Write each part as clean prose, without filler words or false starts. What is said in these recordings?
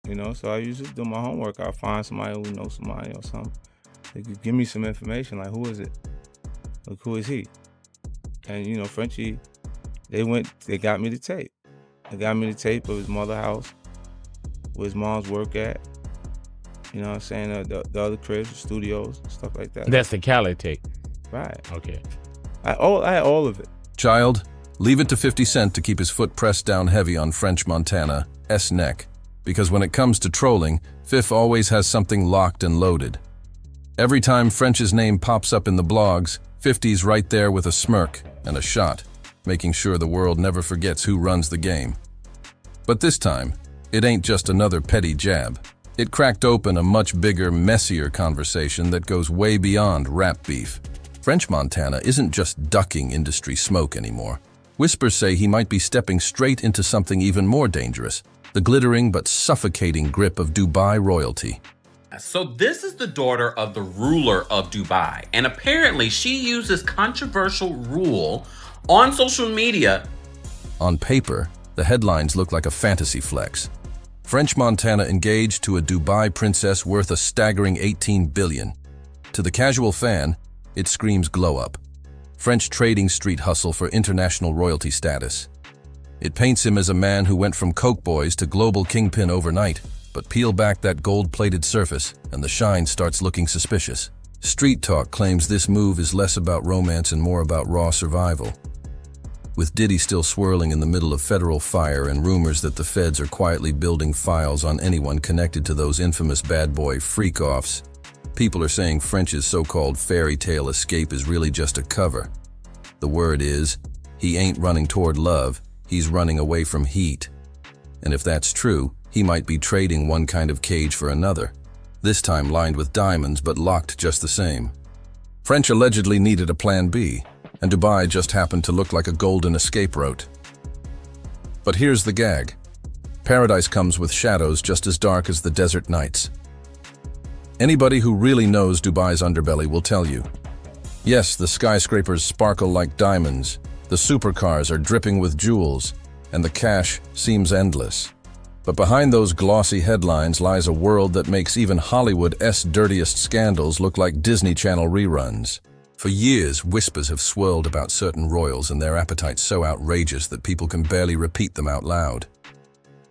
You know, so I usually do my homework. I find somebody who knows somebody or something. They could give me some information, like, who is it? Like, who is he? And, you know, Frenchie, they got me the tape. They got me the tape of his mother's house, where his mom's work at. You know what I'm saying? The other cribs, the studios, stuff like that. That's the Cali tape. Right. Okay. I had all of it. Child, leave it to 50 Cent to keep his foot pressed down heavy on French Montana's neck, because when it comes to trolling, Fif always has something locked and loaded. Every time French's name pops up in the blogs, 50's right there with a smirk and a shot, making sure the world never forgets who runs the game. But this time, it ain't just another petty jab. It cracked open a much bigger, messier conversation that goes way beyond rap beef. French Montana isn't just ducking industry smoke anymore. Whispers say he might be stepping straight into something even more dangerous, the glittering but suffocating grip of Dubai royalty. So this is the daughter of the ruler of Dubai, and apparently she uses controversial rule on social media. On paper, the headlines look like a fantasy flex. French Montana engaged to a Dubai princess worth a staggering $18 billion. To the casual fan, it screams glow up. French trading street hustle for international royalty status. It paints him as a man who went from coke boys to global kingpin overnight, but peel back that gold-plated surface and the shine starts looking suspicious. Street talk claims this move is less about romance and more about raw survival. With Diddy still swirling in the middle of federal fire and rumors that the feds are quietly building files on anyone connected to those infamous bad boy freak-offs, people are saying French's so-called fairy tale escape is really just a cover. The word is, he ain't running toward love, he's running away from heat. And if that's true, he might be trading one kind of cage for another, this time lined with diamonds but locked just the same. French allegedly needed a plan B, and Dubai just happened to look like a golden escape route. But here's the gag. Paradise comes with shadows just as dark as the desert nights. Anybody who really knows Dubai's underbelly will tell you. Yes, the skyscrapers sparkle like diamonds, the supercars are dripping with jewels, and the cash seems endless. But behind those glossy headlines lies a world that makes even Hollywood's dirtiest scandals look like Disney Channel reruns. For years, whispers have swirled about certain royals and their appetites so outrageous that people can barely repeat them out loud.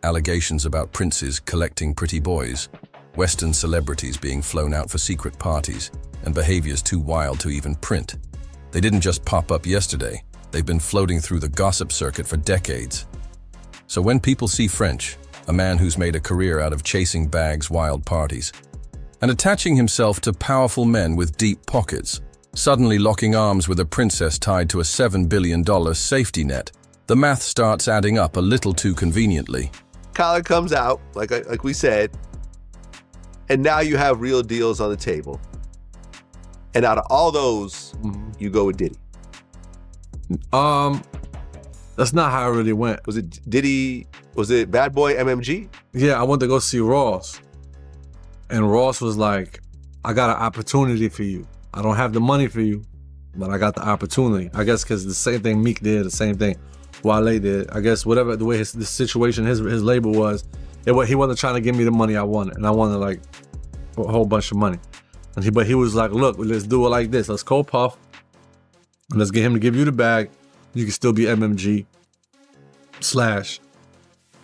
Allegations about princes collecting pretty boys, Western celebrities being flown out for secret parties, and behaviors too wild to even print. They didn't just pop up yesterday, they've been floating through the gossip circuit for decades. So when people see French, a man who's made a career out of chasing bags, wild parties, and attaching himself to powerful men with deep pockets, suddenly locking arms with a princess tied to a $7 billion safety net, the math starts adding up a little too conveniently. Colin comes out, like we said, and now you have real deals on the table. And out of all those, you go with Diddy. That's not how it really went. Was it Diddy? Was it Bad Boy MMG? Yeah, I went to go see Ross. And Ross was like, I got an opportunity for you. I don't have the money for you, but I got the opportunity. I guess because the same thing Meek did, the same thing Wale did. I guess whatever the way the situation, his label was, he wasn't trying to give me the money I wanted, and I wanted like a whole bunch of money. But he was like, look, let's do it like this. Let's call Puff. And let's get him to give you the bag. You can still be MMG /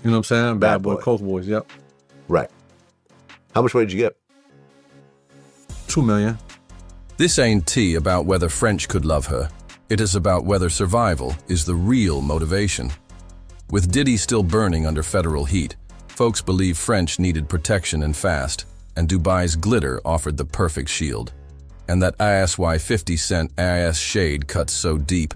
you know what I'm saying? Bad Boy, Coke Boys, yep. Right. How much money did you get? $2 million. This ain't tea about whether French could love her. It is about whether survival is the real motivation. With Diddy still burning under federal heat, folks believe French needed protection and fast, and Dubai's glitter offered the perfect shield. And that ISY 50 Cent IS shade cuts so deep,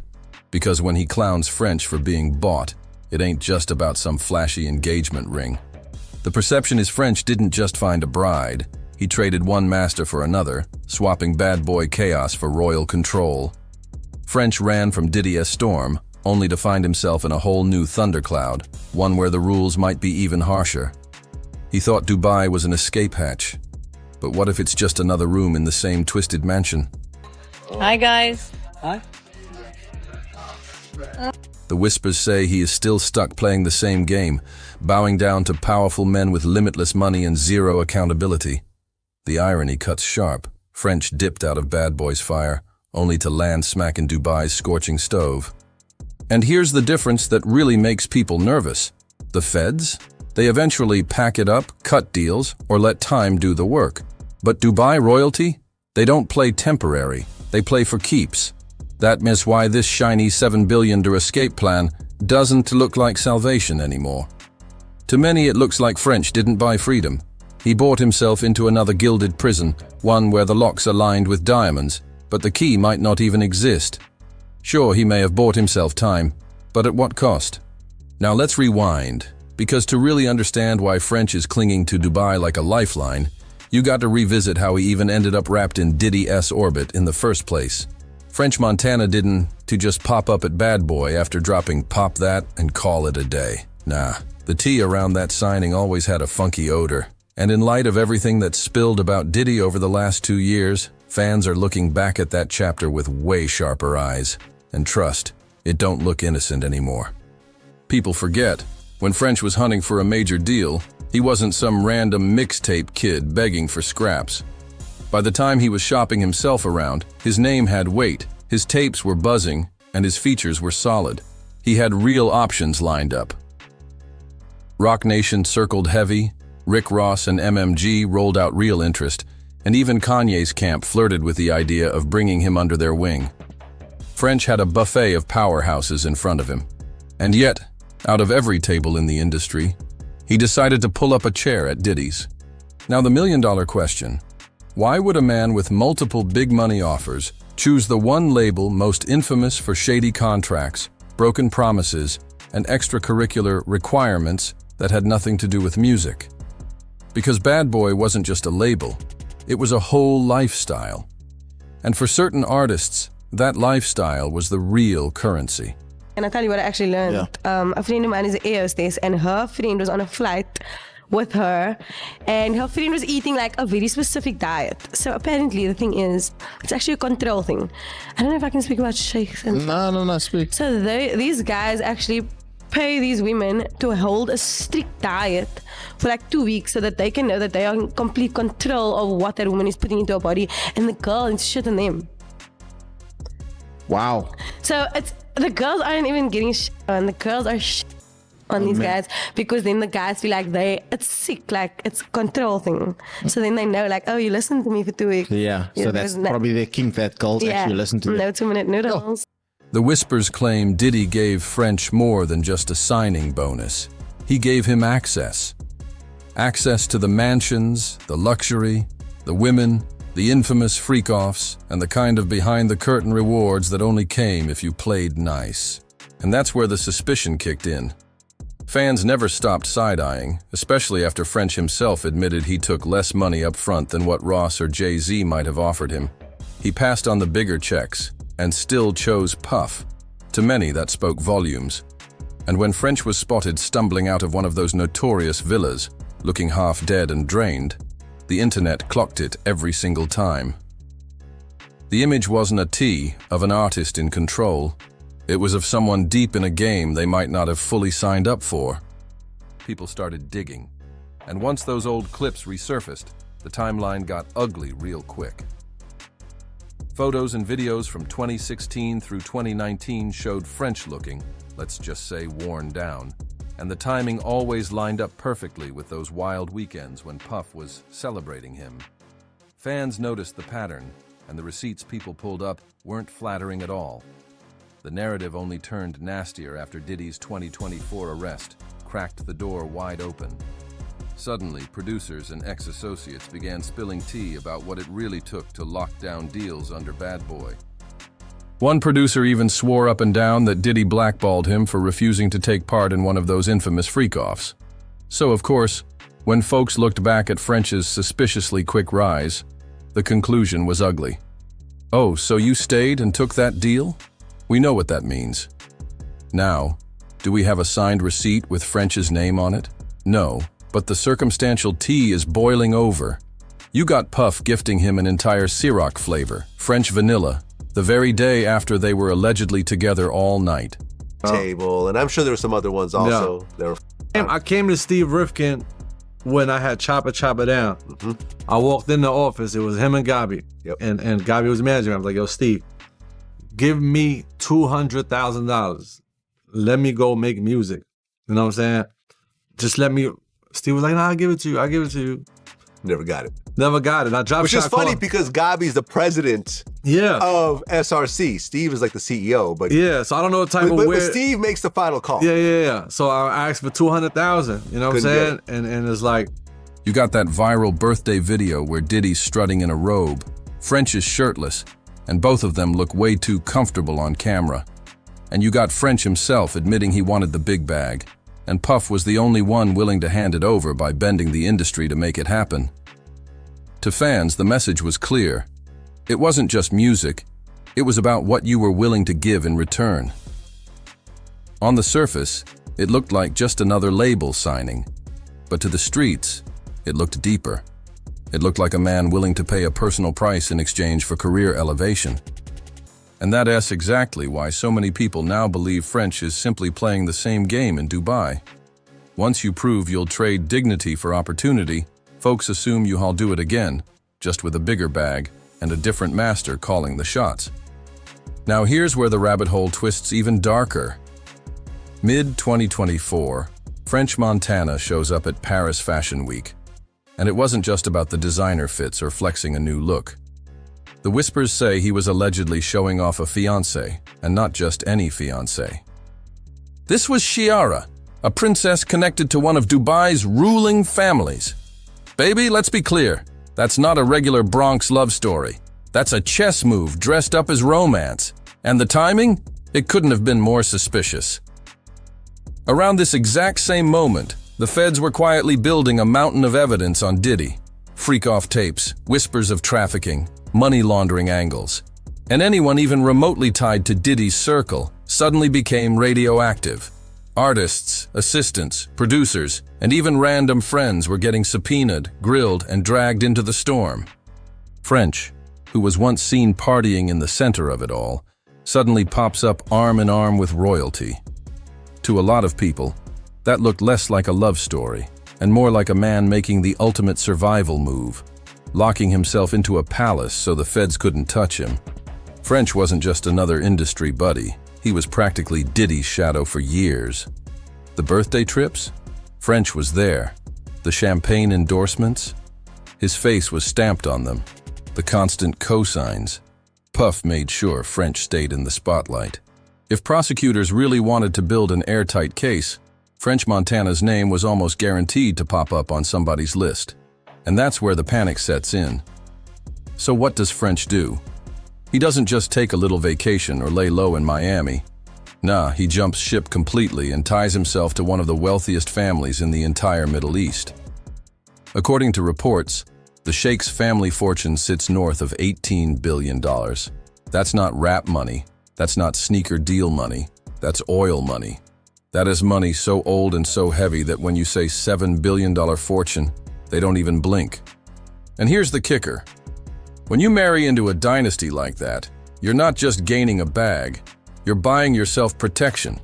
because when he clowns French for being bought, it ain't just about some flashy engagement ring. The perception is French didn't just find a bride, he traded one master for another, swapping bad boy chaos for royal control. French ran from Diddy's storm, only to find himself in a whole new thundercloud, one where the rules might be even harsher. He thought Dubai was an escape hatch. But what if it's just another room in the same twisted mansion? Hi, guys. Hi. The whispers say he is still stuck playing the same game, bowing down to powerful men with limitless money and zero accountability. The irony cuts sharp. French dipped out of Bad Boy's fire, only to land smack in Dubai's scorching stove. And here's the difference that really makes people nervous. The feds? They eventually pack it up, cut deals, or let time do the work. But Dubai royalty? They don't play temporary. They play for keeps. That is why this shiny $7 billion escape plan doesn't look like salvation anymore. To many it looks like French didn't buy freedom. He bought himself into another gilded prison, one where the locks are lined with diamonds, but the key might not even exist. Sure, he may have bought himself time, but at what cost? Now let's rewind, because to really understand why French is clinging to Dubai like a lifeline, you got to revisit how he even ended up wrapped in Diddy's orbit in the first place. French Montana didn't to just pop up at Bad Boy after dropping Pop That and call it a day. Nah, the tea around that signing always had a funky odor. And in light of everything that's spilled about Diddy over the last 2 years, fans are looking back at that chapter with way sharper eyes. And trust, it don't look innocent anymore. People forget, when French was hunting for a major deal, he wasn't some random mixtape kid begging for scraps. By the time he was shopping himself around, his name had weight, his tapes were buzzing, and his features were solid. He had real options lined up. Roc Nation circled heavy, Rick Ross and MMG rolled out real interest, and even Kanye's camp flirted with the idea of bringing him under their wing. French had a buffet of powerhouses in front of him. And yet, out of every table in the industry, he decided to pull up a chair at Diddy's. Now the million-dollar question: why would a man with multiple big money offers choose the one label most infamous for shady contracts, broken promises, and extracurricular requirements that had nothing to do with music? Because Bad Boy wasn't just a label, it was a whole lifestyle. And for certain artists, that lifestyle was the real currency. And I'll tell you what I actually learned. A friend of mine is an air hostess, and her friend was on a flight with her, and her friend was eating like a very specific diet. So apparently the thing is, it's actually a control thing. I don't know if I can speak about sheikhs. No, speak. So these guys actually pay these women to hold a strict diet for like 2 weeks so that they can know that they are in complete control of what that woman is putting into her body, and the girl is shit on them. Wow. So the girls aren't even getting shit on, the girls are shit on these guys, because then the guys feel like it's sick, like it's a control thing. So then they know, like, oh, you listened to me for 2 weeks. Yeah, so that's probably their kink, that girls actually listen to them. No 2-minute noodles. The whispers claim Diddy gave French more than just a signing bonus. He gave him access. Access to the mansions, the luxury, the women, the infamous freak-offs, and the kind of behind-the-curtain rewards that only came if you played nice. And that's where the suspicion kicked in. Fans never stopped side-eyeing, especially after French himself admitted he took less money up front than what Ross or Jay-Z might have offered him. He passed on the bigger checks, and still chose Puff. To many, that spoke volumes. And when French was spotted stumbling out of one of those notorious villas, looking half dead and drained, the internet clocked it every single time. The image wasn't a T of an artist in control. It was of someone deep in a game they might not have fully signed up for. People started digging. And once those old clips resurfaced, the timeline got ugly real quick. Photos and videos from 2016 through 2019 showed French looking, let's just say worn down, and the timing always lined up perfectly with those wild weekends when Puff was celebrating him. Fans noticed the pattern, and the receipts people pulled up weren't flattering at all. The narrative only turned nastier after Diddy's 2024 arrest cracked the door wide open. Suddenly, producers and ex-associates began spilling tea about what it really took to lock down deals under Bad Boy. One producer even swore up and down that Diddy blackballed him for refusing to take part in one of those infamous freak-offs. So, of course, when folks looked back at French's suspiciously quick rise, the conclusion was ugly. Oh, so you stayed and took that deal? We know what that means. Now, do we have a signed receipt with French's name on it? No. But the circumstantial tea is boiling over. You got Puff gifting him an entire Ciroc flavor, French vanilla, the very day after they were allegedly together all night. table, and I'm sure there were some other ones also. I came to Steve Rifkin when I had Chopper Down. I walked in the office. It was him and Gabi. And Gabi was managing. I was like, yo, Steve, give me $200,000. Let me go make music. You know what I'm saying? Just let me. Steve was like, nah, I'll give it to you. Never got it. I dropped. Which is funny because Gabi's the president of SRC. Steve is like the CEO, but so I don't know what type of but Steve makes the final call. So I asked for $200,000. You know what I'm saying? And it's like, you got that viral birthday video where Diddy's strutting in a robe, French is shirtless, and both of them look way too comfortable on camera. And you got French himself admitting he wanted the big bag, and Puff was the only one willing to hand it over by bending the industry to make it happen. To fans, the message was clear. It wasn't just music, it was about what you were willing to give in return. On the surface, it looked like just another label signing, but to the streets, it looked deeper. It looked like a man willing to pay a personal price in exchange for career elevation. And that's exactly why so many people now believe French is simply playing the same game in Dubai. Once you prove you'll trade dignity for opportunity, folks assume you'll do it again, just with a bigger bag and a different master calling the shots. Now here's where the rabbit hole twists even darker. Mid-2024, French Montana shows up at Paris Fashion Week. And it wasn't just about the designer fits or flexing a new look. The whispers say he was allegedly showing off a fiancé, and not just any fiancé. This was Chiara, a princess connected to one of Dubai's ruling families. Baby, let's be clear, that's not a regular Bronx love story. That's a chess move dressed up as romance. And the timing? It couldn't have been more suspicious. Around this exact same moment, the feds were quietly building a mountain of evidence on Diddy. Freak-off tapes, whispers of trafficking, money laundering angles. And anyone even remotely tied to Diddy's circle suddenly became radioactive. Artists, assistants, producers, and even random friends were getting subpoenaed, grilled, and dragged into the storm. French, who was once seen partying in the center of it all, suddenly pops up arm in arm with royalty. To a lot of people, that looked less like a love story and more like a man making the ultimate survival move, locking himself into a palace so the feds couldn't touch him. French wasn't just another industry buddy. He was practically Diddy's shadow for years. The birthday trips? French was there. The champagne endorsements? His face was stamped on them. The constant cosigns. Puff made sure French stayed in the spotlight. If prosecutors really wanted to build an airtight case, French Montana's name was almost guaranteed to pop up on somebody's list. And that's where the panic sets in. So what does French do? He doesn't just take a little vacation or lay low in Miami. Nah, he jumps ship completely and ties himself to one of the wealthiest families in the entire Middle East. According to reports, the Sheikh's family fortune sits north of $18 billion. That's not rap money. That's not sneaker deal money. That's oil money. That is money so old and so heavy that when you say $7 billion fortune, they don't even blink. And here's the kicker. When you marry into a dynasty like that, you're not just gaining a bag, you're buying yourself protection.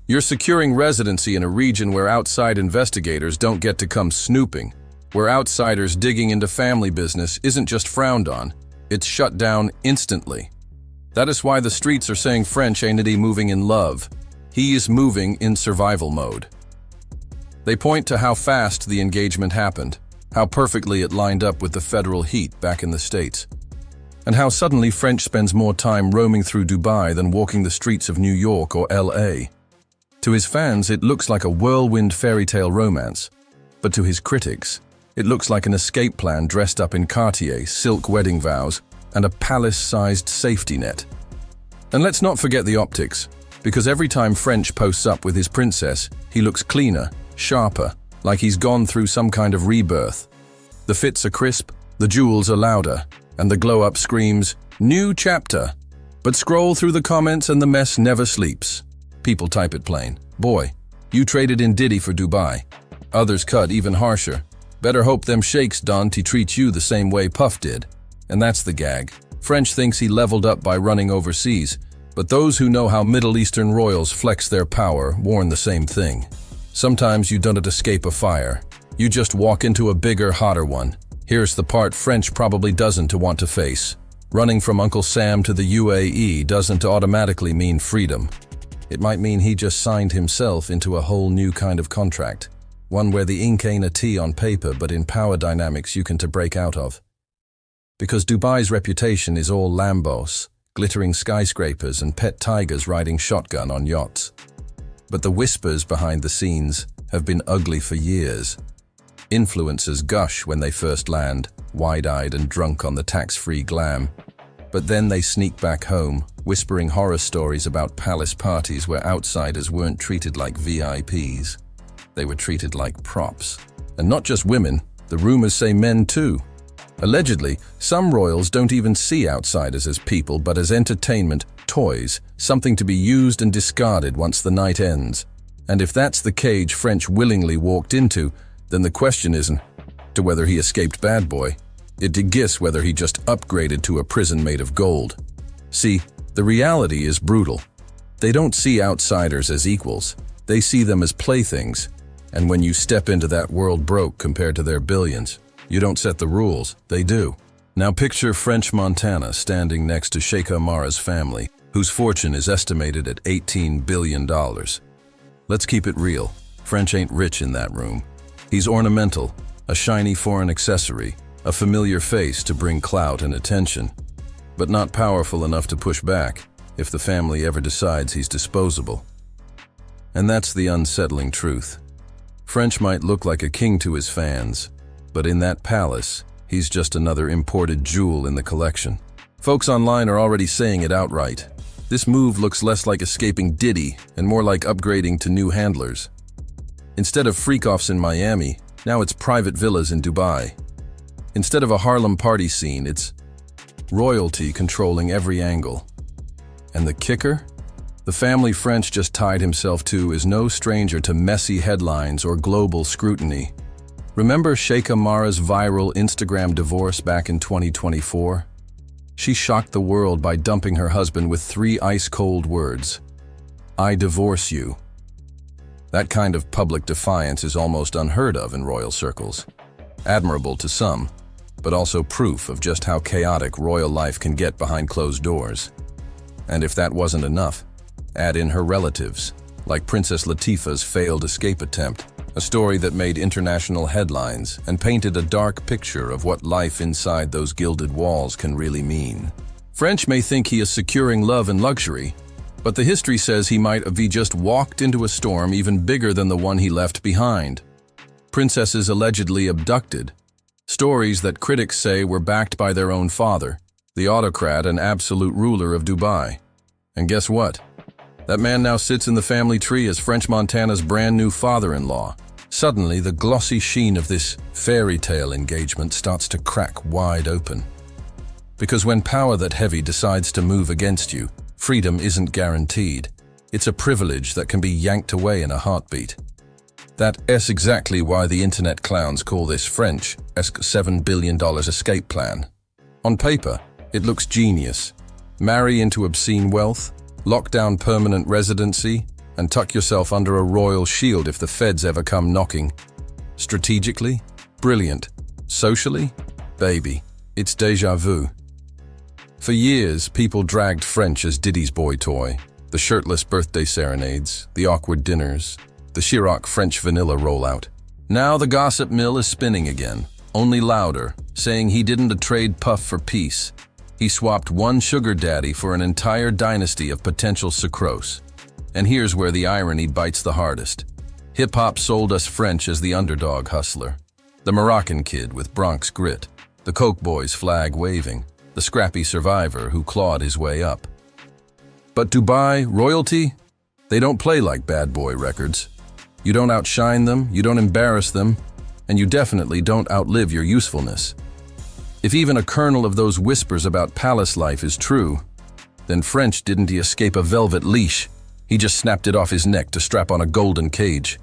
You're securing residency in a region where outside investigators don't get to come snooping, where outsiders digging into family business isn't just frowned on, it's shut down instantly. That is why the streets are saying French ain't moving in love. He is moving in survival mode. They point to how fast the engagement happened, how perfectly it lined up with the federal heat back in the States, and how suddenly French spends more time roaming through Dubai than walking the streets of New York or LA. To his fans, it looks like a whirlwind fairy tale romance, but to his critics, it looks like an escape plan dressed up in Cartier, silk wedding vows, and a palace-sized safety net. And let's not forget the optics, because every time French posts up with his princess, he looks cleaner, sharper, like he's gone through some kind of rebirth. The fits are crisp, the jewels are louder, and the glow-up screams, "New chapter." But scroll through the comments and the mess never sleeps. People type it plain. Boy, you traded in Diddy for Dubai. Others cut even harsher. Better hope them sheikhs don't treat you the same way Puff did. And that's the gag. French thinks he leveled up by running overseas, But those who know how Middle Eastern royals flex their power warn the same thing. Sometimes you don't escape a fire. You just walk into a bigger, hotter one. Here's the part French probably doesn't want to face. Running from Uncle Sam to the UAE doesn't automatically mean freedom. It might mean he just signed himself into a whole new kind of contract. One where the ink ain't a T on paper, but in power dynamics you can to break out of. Because Dubai's reputation is all Lambos, glittering skyscrapers and pet tigers riding shotgun on yachts. But the whispers behind the scenes have been ugly for years. Influencers gush when they first land, wide-eyed and drunk on the tax-free glam. But then they sneak back home, whispering horror stories about palace parties where outsiders weren't treated like VIPs. They were treated like props. And not just women, the rumors say men too. Allegedly, some royals don't even see outsiders as people but as entertainment, toys, something to be used and discarded once the night ends. And if that's the cage French willingly walked into, then the question isn't to whether he escaped bad boy. It's to guess whether he just upgraded to a prison made of gold. See, the reality is brutal. They don't see outsiders as equals. They see them as playthings. And when you step into that world broke compared to their billions, you don't set the rules, they do. Now picture French Montana standing next to Sheikh Amara's family, whose fortune is estimated at $18 billion. Let's keep it real. French ain't rich in that room. He's ornamental, a shiny foreign accessory, a familiar face to bring clout and attention, but not powerful enough to push back if the family ever decides he's disposable. And that's the unsettling truth. French might look like a king to his fans, but in that palace, he's just another imported jewel in the collection. Folks online are already saying it outright. This move looks less like escaping Diddy and more like upgrading to new handlers. Instead of freak-offs in Miami, now it's private villas in Dubai. Instead of a Harlem party scene, it's royalty controlling every angle. And the kicker? The family French just tied himself to is no stranger to messy headlines or global scrutiny. Remember Sheikh Amara's viral Instagram divorce back in 2024? She shocked the world by dumping her husband with 3 ice-cold words. "I divorce you." That kind of public defiance is almost unheard of in royal circles. Admirable to some, but also proof of just how chaotic royal life can get behind closed doors. And if that wasn't enough, add in her relatives, like Princess Latifah's failed escape attempt, a story that made international headlines and painted a dark picture of what life inside those gilded walls can really mean. French may think he is securing love and luxury, but the history says he might have just walked into a storm even bigger than the one he left behind. Princesses allegedly abducted, stories that critics say were backed by their own father, the autocrat and absolute ruler of Dubai. And guess what? That man now sits in the family tree as French Montana's brand new father-in-law. Suddenly, the glossy sheen of this fairy tale engagement starts to crack wide open. Because when power that heavy decides to move against you, freedom isn't guaranteed. It's a privilege that can be yanked away in a heartbeat. That's exactly why the internet clowns call this French-esque $7 billion escape plan. On paper, it looks genius. Marry into obscene wealth, lock down permanent residency, and tuck yourself under a royal shield if the feds ever come knocking. Strategically, brilliant. Socially, baby, it's déjà vu. For years, people dragged French as Diddy's boy toy. The shirtless birthday serenades, the awkward dinners, the Chirac French vanilla rollout. Now the gossip mill is spinning again, only louder, saying he didn't trade puff for peace. He swapped one sugar daddy for an entire dynasty of potential sucrose. And here's where the irony bites the hardest. Hip-hop sold us French as the underdog hustler, the Moroccan kid with Bronx grit, the Coke Boys flag waving, the scrappy survivor who clawed his way up. But Dubai, royalty, they don't play like bad boy records. You don't outshine them, you don't embarrass them, and you definitely don't outlive your usefulness. If even a kernel of those whispers about palace life is true, then French didn't escape a velvet leash. He just snapped it off his neck to strap on a golden cage.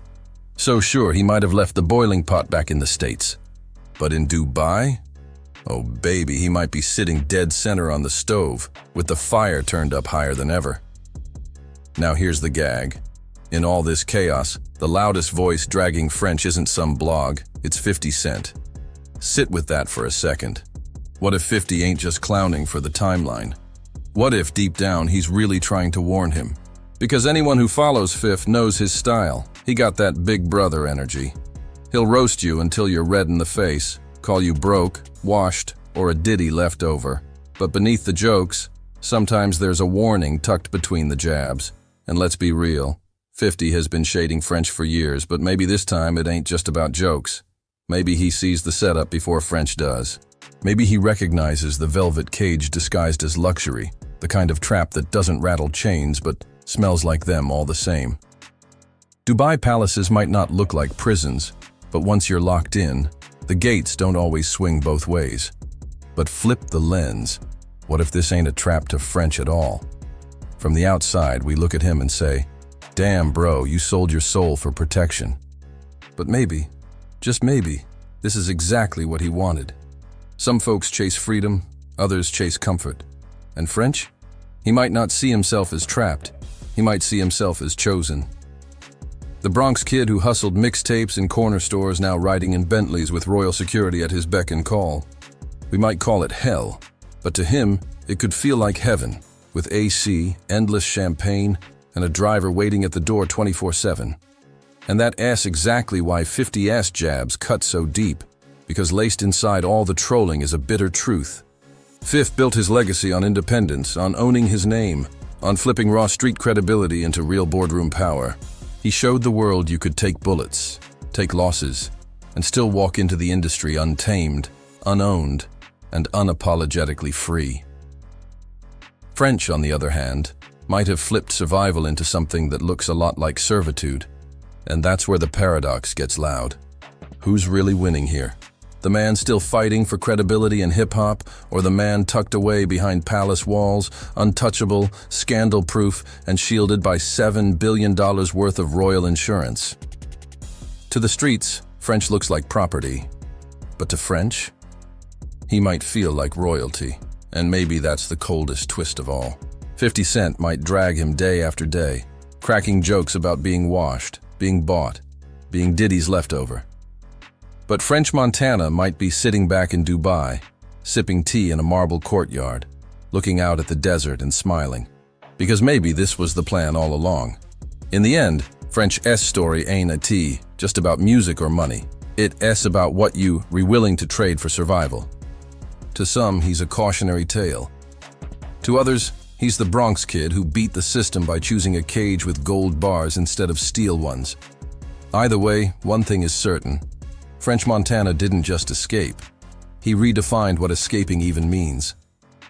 So sure, he might have left the boiling pot back in the States. But in Dubai? Oh baby, he might be sitting dead center on the stove, with the fire turned up higher than ever. Now here's the gag. In all this chaos, the loudest voice dragging French isn't some blog, it's 50 Cent. Sit with that for a second. What if 50 ain't just clowning for the timeline? What if deep down he's really trying to warn him? Because anyone who follows Fifth knows his style. He got that big brother energy. He'll roast you until you're red in the face, call you broke, washed, or a ditty left over. But beneath the jokes, sometimes there's a warning tucked between the jabs. And let's be real, 50 has been shading French for years, but maybe this time it ain't just about jokes. Maybe he sees the setup before French does. Maybe he recognizes the velvet cage disguised as luxury, the kind of trap that doesn't rattle chains but smells like them all the same. Dubai palaces might not look like prisons, but once you're locked in, the gates don't always swing both ways. But flip the lens. What if this ain't a trap to French at all? From the outside, we look at him and say, "Damn, bro, you sold your soul for protection." But maybe, just maybe, this is exactly what he wanted. Some folks chase freedom, others chase comfort. And French? He might not see himself as trapped. He might see himself as chosen. The Bronx kid who hustled mixtapes in corner stores now riding in Bentleys with royal security at his beck and call. We might call it hell, but to him, it could feel like heaven, with AC, endless champagne, and a driver waiting at the door 24/7. And that asks exactly why 50 jabs cut so deep, because laced inside all the trolling is a bitter truth. Fifth built his legacy on independence, on owning his name, on flipping raw street credibility into real boardroom power. He showed the world you could take bullets, take losses, and still walk into the industry untamed, unowned, and unapologetically free. French, on the other hand, might have flipped survival into something that looks a lot like servitude. And that's where the paradox gets loud. Who's really winning here? The man still fighting for credibility in hip-hop, or the man tucked away behind palace walls, untouchable, scandal-proof, and shielded by $7 billion worth of royal insurance? To the streets, French looks like property. But to French, he might feel like royalty. And maybe that's the coldest twist of all. 50 Cent might drag him day after day, cracking jokes about being washed, being bought, being Diddy's leftover. But French Montana might be sitting back in Dubai, sipping tea in a marble courtyard, looking out at the desert and smiling. Because maybe this was the plan all along. In the end, French's story ain't a tea, just about music or money. It's about what you are willing to trade for survival. To some, he's a cautionary tale. To others, he's the Bronx kid who beat the system by choosing a cage with gold bars instead of steel ones. Either way, one thing is certain. French Montana didn't just escape. He redefined what escaping even means.